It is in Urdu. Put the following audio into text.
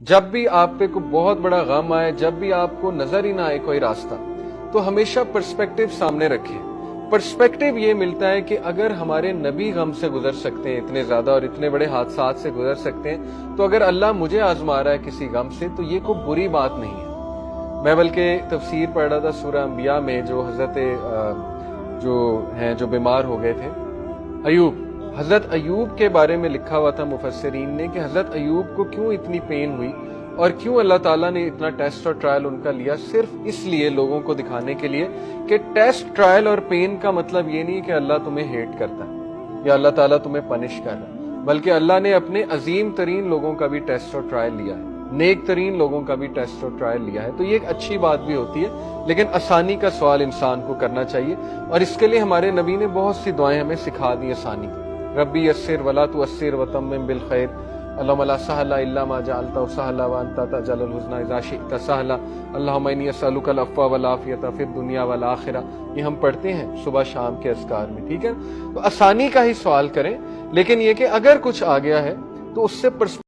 جب بھی آپ پہ کوئی بہت بڑا غم آئے، جب بھی آپ کو نظر ہی نہ آئے کوئی راستہ، تو ہمیشہ پرسپیکٹو سامنے رکھیں۔ پرسپیکٹو یہ ملتا ہے کہ اگر ہمارے نبی غم سے گزر سکتے ہیں اتنے زیادہ اور اتنے بڑے حادثات سے گزر سکتے ہیں، تو اگر اللہ مجھے آزما رہا ہے کسی غم سے تو یہ کوئی بری بات نہیں ہے۔ میں بلکہ تفسیر پڑھ رہا تھا سورہ انبیاء میں، جو حضرت جو بیمار ہو گئے تھے، ایوب، حضرت ایوب کے بارے میں لکھا ہوا تھا مفسرین نے کہ حضرت ایوب کو کیوں اتنی پین ہوئی اور کیوں اللہ تعالیٰ نے اتنا ٹیسٹ اور ٹرائل ان کا لیا، صرف اس لیے لوگوں کو دکھانے کے لیے کہ ٹیسٹ، ٹرائل اور پین کا مطلب یہ نہیں کہ اللہ تمہیں ہیٹ کرتا ہے یا اللہ تعالیٰ تمہیں پنش کر رہا ہے، بلکہ اللہ نے اپنے عظیم ترین لوگوں کا بھی ٹیسٹ اور ٹرائل لیا ہے، نیک ترین لوگوں کا بھی ٹیسٹ اور ٹرائل لیا ہے۔ تو یہ ایک اچھی بات بھی ہوتی ہے، لیکن آسانی کا سوال انسان کو کرنا چاہیے، اور اس کے لیے ہمارے نبی نے بہت سی دعائیں ہمیں سکھا دی آسانی کی۔ ربی یسر ولا تعسر وتمم بالخیر، اللہم لا سہل الا ما جعلتہ سہلا وانت تجعل الحزن اذا شئت سہلا، اللہم انی اسألک العفو والعافیۃ فی الدنیا والآخرہ۔ یہ ہم پڑھتے ہیں صبح شام کے اذکار میں، ٹھیک ہے؟ تو آسانی کا ہی سوال کریں، لیکن یہ کہ اگر کچھ آ گیا ہے تو اس سے